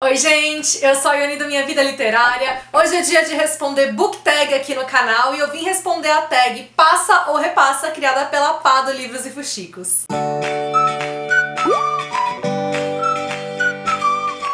Oi gente, eu sou a Ione do Minha Vida Literária. Hoje é dia de responder book tag aqui no canal e eu vim responder a tag Passa ou Repassa, criada pela Pado Livros e Fuxicos.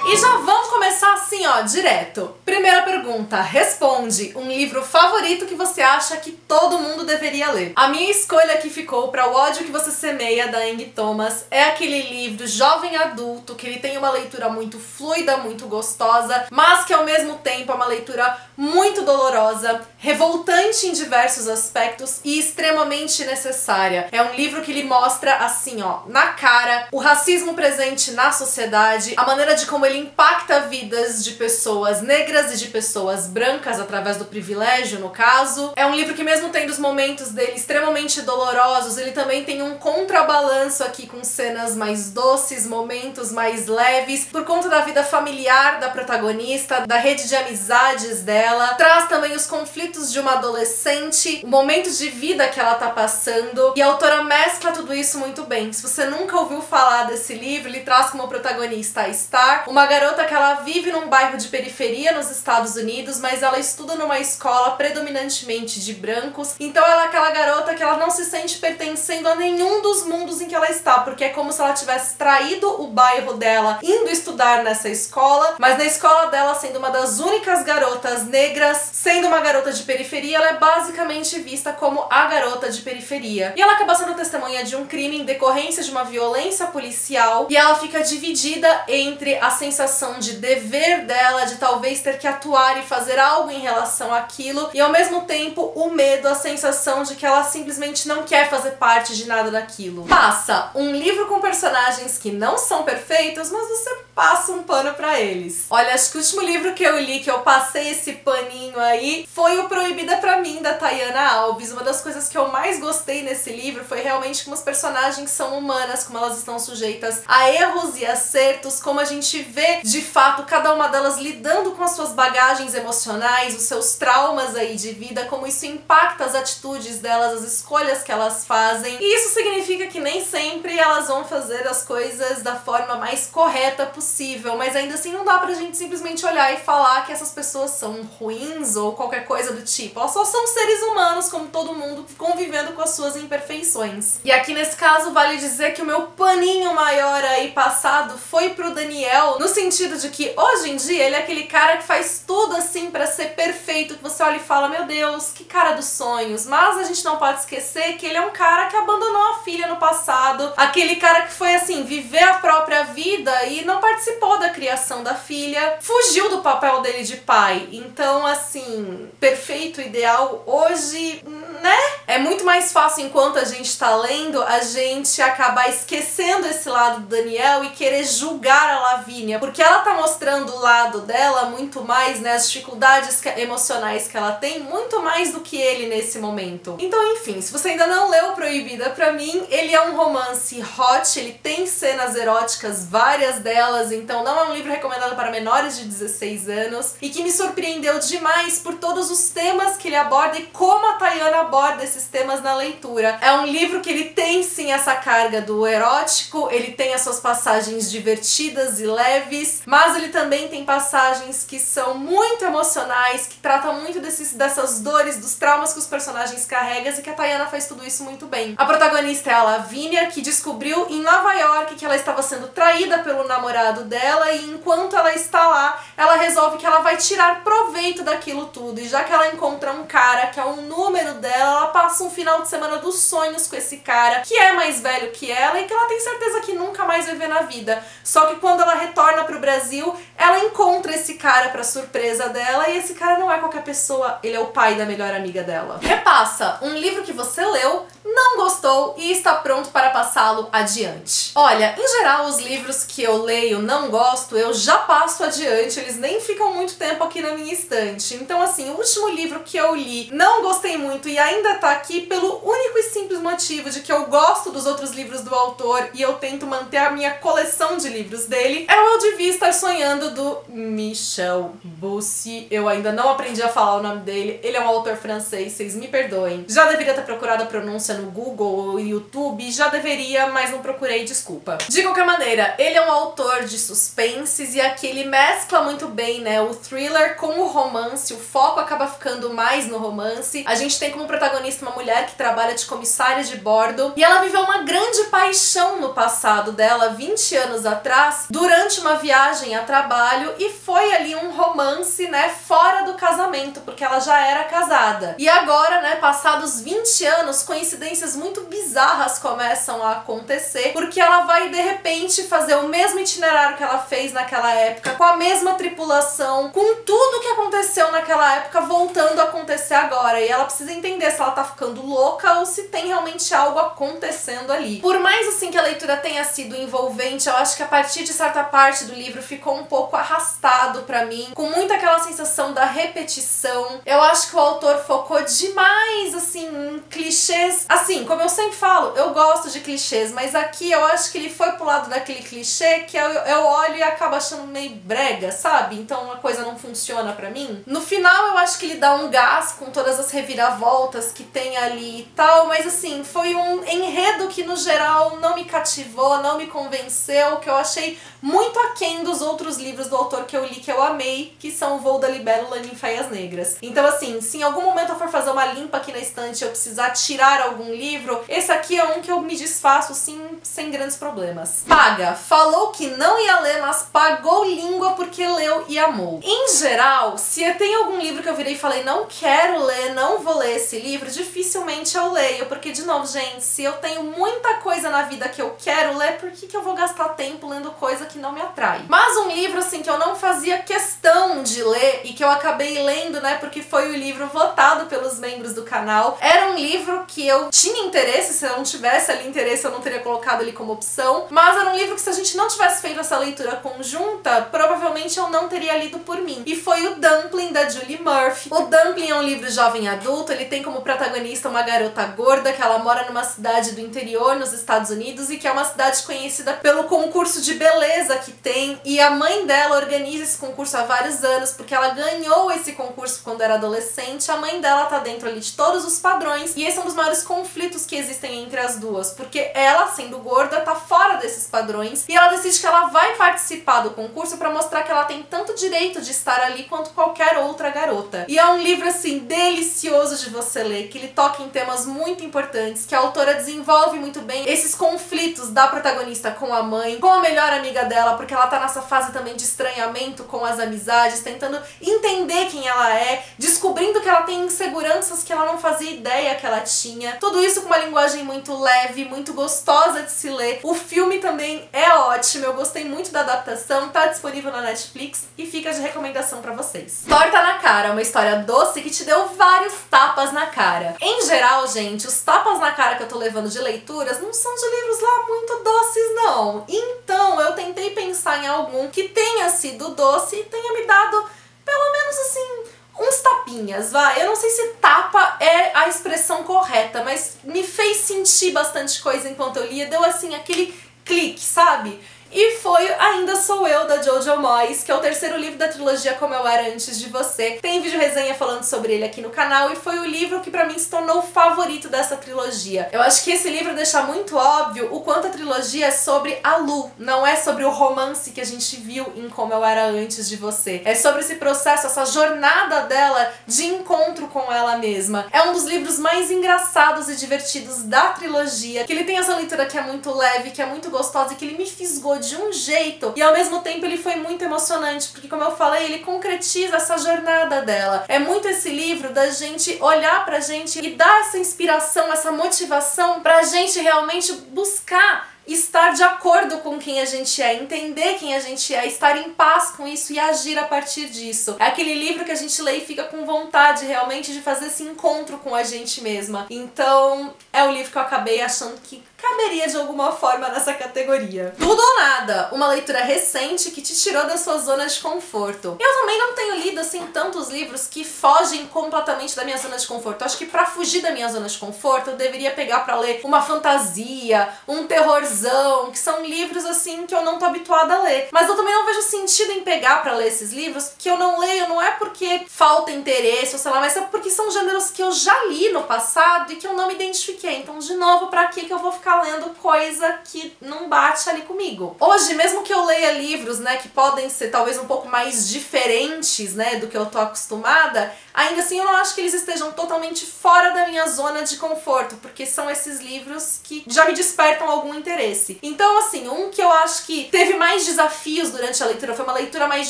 E já vamos começar assim, ó, direto. Primeira pergunta, responde um livro favorito que você acha que todo mundo deveria ler. A minha escolha que ficou para O Ódio que Você Semeia, da Angie Thomas, é aquele livro jovem adulto, que ele tem uma leitura muito fluida, muito gostosa, mas que ao mesmo tempo é uma leitura muito dolorosa, revoltante em diversos aspectos e extremamente necessária. É um livro que ele mostra assim, ó, na cara, o racismo presente na sociedade, a maneira de como ele impacta vidas de pessoas negras e de pessoas brancas através do privilégio, no caso. É um livro que, mesmo tendo os momentos dele extremamente dolorosos, ele também tem um contrabalanço aqui com cenas mais doces, momentos mais leves, por conta da vida familiar da protagonista, da rede de amizades dela. Traz também os conflitos de uma adolescente, o momento de vida que ela tá passando, e a autora mescla tudo isso muito bem. Se você nunca ouviu falar desse livro, ele traz como protagonista a Star, uma garota que ela vive num bairro de periferia nos Estados Unidos, mas ela estuda numa escola predominantemente de brancos, então ela é aquela garota que ela não se sente pertencendo a nenhum dos mundos em que ela está, porque é como se ela tivesse traído o bairro dela indo estudar nessa escola, mas na escola dela, sendo uma das únicas garotas negras, sendo uma garota de periferia, ela é basicamente vista como a garota de periferia. E ela acaba sendo testemunha de um crime em decorrência de uma violência policial, e ela fica dividida entre a sensação de dever dela, de talvez ter que atuar e fazer algo em relação àquilo, e ao mesmo tempo o medo, a sensação de que ela simplesmente não quer fazer parte de nada daquilo. Passa um livro com personagens que não são perfeitos, mas você passa um pano pra eles. Olha, acho que o último livro que eu li, que eu passei esse paninho aí, foi o Proibida Pra Mim, da Tayana Alves. Uma das coisas que eu mais gostei nesse livro foi realmente como os personagens são humanas, como elas estão sujeitas a erros e acertos, como a gente vê, de fato, cada uma delas lidando com as suas bagagens emocionais, os seus traumas aí de vida, como isso impacta as atitudes delas, as escolhas que elas fazem. E isso significa que nem sempre elas vão fazer as coisas da forma mais correta possível, mas ainda assim não dá pra gente simplesmente olhar e falar que essas pessoas são ruins ou qualquer coisa do tipo. Elas só são seres humanos, como todo mundo, convivendo com as suas imperfeições. E aqui nesse caso vale dizer que o meu paninho maior aí passado foi pro Daniel, no sentido de que hoje em dia ele é aquele cara que faz tudo assim pra ser perfeito, que você olha e fala, meu Deus, que cara dos sonhos. Mas a gente não pode esquecer que ele é um cara que abandonou a filha no passado, aquele cara que foi assim, viver a própria vida e não participou da criação da filha, fugiu do papel dele de pai. Então assim, perfeito, ideal, hoje, né? É muito mais fácil, enquanto a gente tá lendo, a gente acabar esquecendo esse lado do Daniel e querer julgar a Lavínia, porque ela tá mostrando o lado dela muito mais, né, as dificuldades emocionais que ela tem, muito mais do que ele nesse momento. Então, enfim, se você ainda não leu Proibida Pra Mim, ele é um romance hot, ele tem cenas eróticas, várias delas, então não é um livro recomendado para menores de 16 anos, e que me surpreendeu demais por todos os temas que ele aborda e como a Tayana aborda esses temas na leitura. É um livro que ele tem sim essa carga do erótico, ele tem as suas passagens divertidas e leves, mas ele também tem passagens que são muito emocionais, que tratam muito dessas dores, dos traumas que os personagens carregam, e que a Tayana faz tudo isso muito bem. A protagonista é a Lavínia, que descobriu em Nova York que ela estava sendo traída pelo namorado dela, e enquanto ela está lá, ela resolve que ela vai tirar proveito daquilo tudo, e já que ela encontra um cara que é um número dela, ela passa um final de semana dos sonhos com esse cara, que é mais velho que ela e que ela tem certeza que nunca mais vai ver na vida. Só que quando ela retorna pro Brasil, ela encontra esse cara pra surpresa dela, e esse cara não é qualquer pessoa, ele é o pai da melhor amiga dela. Repassa um livro que você leu, não gostou e está pronto para passá-lo adiante. Olha, em geral os livros que eu leio não gosto, eu já passo adiante, eles nem ficam muito tempo aqui na minha estante. Então assim, o último livro que eu li, não gostei muito e ainda tá aqui pelo único e simples motivo de que eu gosto dos outros livros do autor e eu tento manter a minha coleção de livros dele, é o Eu Devia Estar Sonhando, do Michel Boussy. Eu ainda não aprendi a falar o nome dele. Ele é um autor francês, vocês me perdoem. Já deveria ter procurado a pronúncia no Google ou YouTube, já deveria, mas não procurei, desculpa. De qualquer maneira, ele é um autor de suspenses e aqui ele mescla muito bem, né, o thriller com o romance. O foco acaba ficando mais no romance. A gente tem como protagonista uma mulher que trabalha de comissária de bordo e ela viveu uma grande paixão no passado dela, 20 anos atrás, durante uma viagem a trabalho, e foi ali um romance, né, fora do casamento, porque ela já era casada. E agora, né, passados 20 anos, coincidências muito bizarras começam a acontecer, porque ela vai de repente fazer o mesmo itinerário que ela fez naquela época, com a mesma tripulação, com tudo que aconteceu naquela época voltando a acontecer agora. E ela precisa entender se ela tá ficando louca ou se tem realmente algo acontecendo ali. Por mais assim que a leitura tenha sido envolvente, eu acho que a partir de certa parte do livro ficou um pouco arrastado pra mim, com muito aquela sensação da repetição. Eu acho que o autor focou demais, assim, em clichês. Assim, como eu sempre falo, eu gosto de clichês, mas aqui eu acho que ele foi pro lado daquele clichê que eu olho e acabo achando meio brega, sabe? Então a coisa não funciona pra mim. No final eu acho que ele dá um gás com todas as reviravoltas que tem ali e tal, mas assim, foi um enredo que no geral não me cativou, não me convenceu, que eu achei muito aquém dos outros livros do autor que eu li, que eu amei, que são O Voo da Libélula e Ninféias Negras. Então assim, se em algum momento eu for fazer uma limpa aqui na estante e eu precisar tirar algum livro, esse aqui é um que eu me desfaço, sim, sem grandes problemas. Paga. Falou que não ia ler, mas pagou língua porque leu e amou. Em geral, se tem algum livro que eu virei e falei, não quero ler, não vou ler esse livro, dificilmente eu leio, porque, de novo, gente, se eu tenho muita coisa na vida que eu quero ler, por que eu vou gastar tempo lendo coisa que não me atrai? Mas um livro, assim, que eu não fazia questão de ler e que eu acabei lendo, né, porque foi o livro votado pelos membros do canal, era um livro que eu tinha interesse, se eu não tivesse ali interesse eu não teria colocado ali como opção, mas era um livro que se a gente não tivesse feito essa leitura conjunta, provavelmente eu não teria lido por mim. E foi o Dumpling, da Julie Murphy. O Dumpling é um livro jovem adulto, ele tem como protagonista uma garota gorda que ela mora numa cidade do interior nos Estados Unidos e que é uma cidade conhecida pelo concurso de beleza que tem, e a mãe dela organiza esse concurso há vários anos porque ela ganhou esse concurso quando era adolescente. A mãe dela tá dentro ali de todos os padrões e esse é um dos maiores conflitos que existem entre as duas, porque ela, sendo gorda, tá fora desses padrões e ela decide que ela vai participar do concurso pra mostrar que ela tem tanto direito de estar ali quanto qualquer outra garota. E é um livro, assim, delicioso de você ler, que ele toca em temas muito importantes, que a autora desenvolve muito bem esses conflitos da protagonista com a mãe, com a melhor amiga dela, porque ela tá nessa fase também de estranhamento com as amizades, tentando entender quem ela é, descobrindo que ela tem inseguranças que ela não fazia ideia que ela tinha. Tudo isso com uma linguagem muito leve, muito gostosa de se ler. O filme também é ótimo, eu gostei muito da adaptação, tá disponível na Netflix e fica de recomendação pra vocês. Torta na Cara, uma história doce que te deu vários tapas na cara. Em geral, gente, os tapas na cara que eu tô levando de leituras não são de livros lá muito doces, não. Então, eu tentei pensar em algum que tenha sido doce e tenha me dado, pelo menos assim, uns tapinhas, vai. Eu não sei se tapa é a expressão correta, mas me fez sentir bastante coisa enquanto eu lia, deu assim aquele clique, sabe? E foi Ainda Sou Eu, da Jojo Moyes, que é o terceiro livro da trilogia Como Eu Era Antes de Você. Tem vídeo resenha falando sobre ele aqui no canal e foi o livro que pra mim se tornou o favorito dessa trilogia. Eu acho que esse livro deixa muito óbvio o quanto a trilogia é sobre a Lu, não é sobre o romance que a gente viu em Como Eu Era Antes de Você. É sobre esse processo, essa jornada dela de encontro com ela mesma. É um dos livros mais engraçados e divertidos da trilogia, que ele tem essa leitura que é muito leve, que é muito gostosa e que ele me fisgou de um jeito, e ao mesmo tempo ele foi muito emocionante, porque como eu falei, ele concretiza essa jornada dela. É muito esse livro da gente olhar pra gente e dar essa inspiração, essa motivação pra gente realmente buscar estar de acordo com quem a gente é, entender quem a gente é, estar em paz com isso e agir a partir disso. É aquele livro que a gente lê e fica com vontade realmente de fazer esse encontro com a gente mesma. Então, é o livro que eu acabei achando que caberia de alguma forma nessa categoria. Tudo ou Nada, uma leitura recente que te tirou da sua zona de conforto. Eu também não tenho lido, assim, tantos livros que fogem completamente da minha zona de conforto. Eu acho que pra fugir da minha zona de conforto, eu deveria pegar pra ler uma fantasia, um terrorzão, que são livros, assim, que eu não tô habituada a ler. Mas eu também não vejo sentido em pegar pra ler esses livros, que eu não leio, não é porque falta interesse, ou sei lá, mas é porque são gêneros que eu já li no passado e que eu não me identifiquei. Então, de novo, pra que eu vou ficar lendo coisa que não bate ali comigo? Hoje, mesmo que eu leia livros, né, que podem ser talvez um pouco mais diferentes, né, do que eu tô acostumada, ainda assim eu não acho que eles estejam totalmente fora da minha zona de conforto, porque são esses livros que já me despertam algum interesse. Então, assim, um que eu acho que teve mais desafios durante a leitura, foi uma leitura mais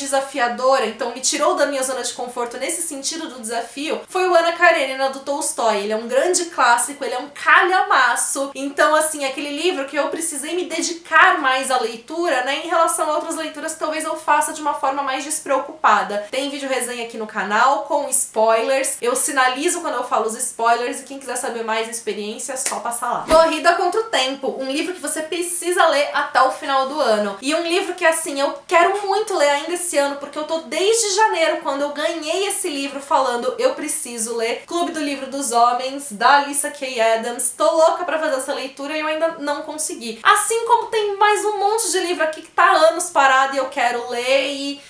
desafiadora, então me tirou da minha zona de conforto nesse sentido do desafio, foi o Anna Karenina, do Tolstói. Ele é um grande clássico, ele é um calhamaço, então, assim, aquele livro que eu precisei me dedicar mais à leitura, né, em relação a outras leituras que talvez eu faça de uma forma mais despreocupada. Tem vídeo resenha aqui no canal com spoilers, eu sinalizo quando eu falo os spoilers e quem quiser saber mais experiência é só passar lá. Corrida contra o Tempo, um livro que você precisa ler até o final do ano. E um livro que, assim, eu quero muito ler ainda esse ano, porque eu tô desde janeiro, quando eu ganhei esse livro, falando eu preciso ler Clube do Livro dos Homens, da Alyssa K. Adams. Tô louca pra fazer essa leitura e eu ainda não consegui. Assim como tem mais um monte de livro aqui que tá há anos parado e eu quero ler e...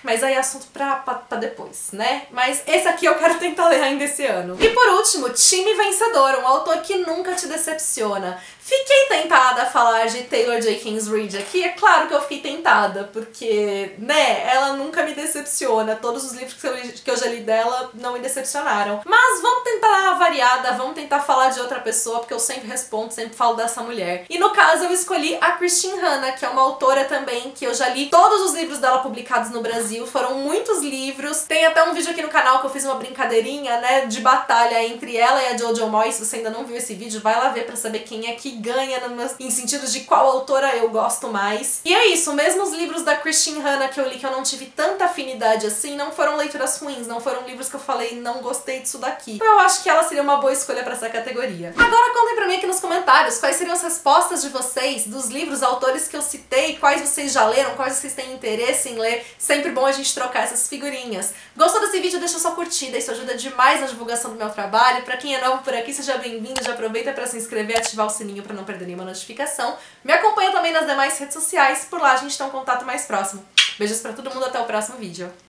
Mas aí é assunto pra depois, né? Mas esse aqui eu quero tentar ler ainda esse ano. E por último, Time Vencedor, um autor que nunca te decepciona. Fiquei tentada a falar de Taylor Jenkins Reid aqui, é claro que eu fiquei tentada, porque, né, ela nunca me decepciona, todos os livros que eu já li dela não me decepcionaram. Mas vamos tentar dar uma variada, vamos tentar falar de outra pessoa, porque eu sempre respondo, sempre falo dessa mulher. E no caso eu escolhi a Christine Hanna, que é uma autora também, que eu já li todos os livros dela publicados no Brasil, foram muitos livros. Tem até um vídeo aqui no canal que eu fiz uma brincadeirinha, né, de batalha entre ela e a Jojo Moyes. Se você ainda não viu esse vídeo, vai lá ver pra saber quem é que ganha em sentido de qual autora eu gosto mais. E é isso, mesmo os livros da Christine Hanna que eu li que eu não tive tanta afinidade assim, não foram leituras ruins, não foram livros que eu falei não gostei disso daqui. Eu acho que ela seria uma boa escolha pra essa categoria. Agora contem pra mim aqui nos comentários quais seriam as respostas de vocês dos livros, autores que eu citei, quais vocês já leram, quais vocês têm interesse em ler. Sempre bom a gente trocar essas figurinhas. Gostou desse vídeo? Deixa sua curtida, isso ajuda demais na divulgação do meu trabalho. Pra quem é novo por aqui, seja bem-vindo, já aproveita pra se inscrever e ativar o sininho pra não perder nenhuma notificação. Me acompanha também nas demais redes sociais, por lá a gente tem um contato mais próximo. Beijos pra todo mundo, até o próximo vídeo.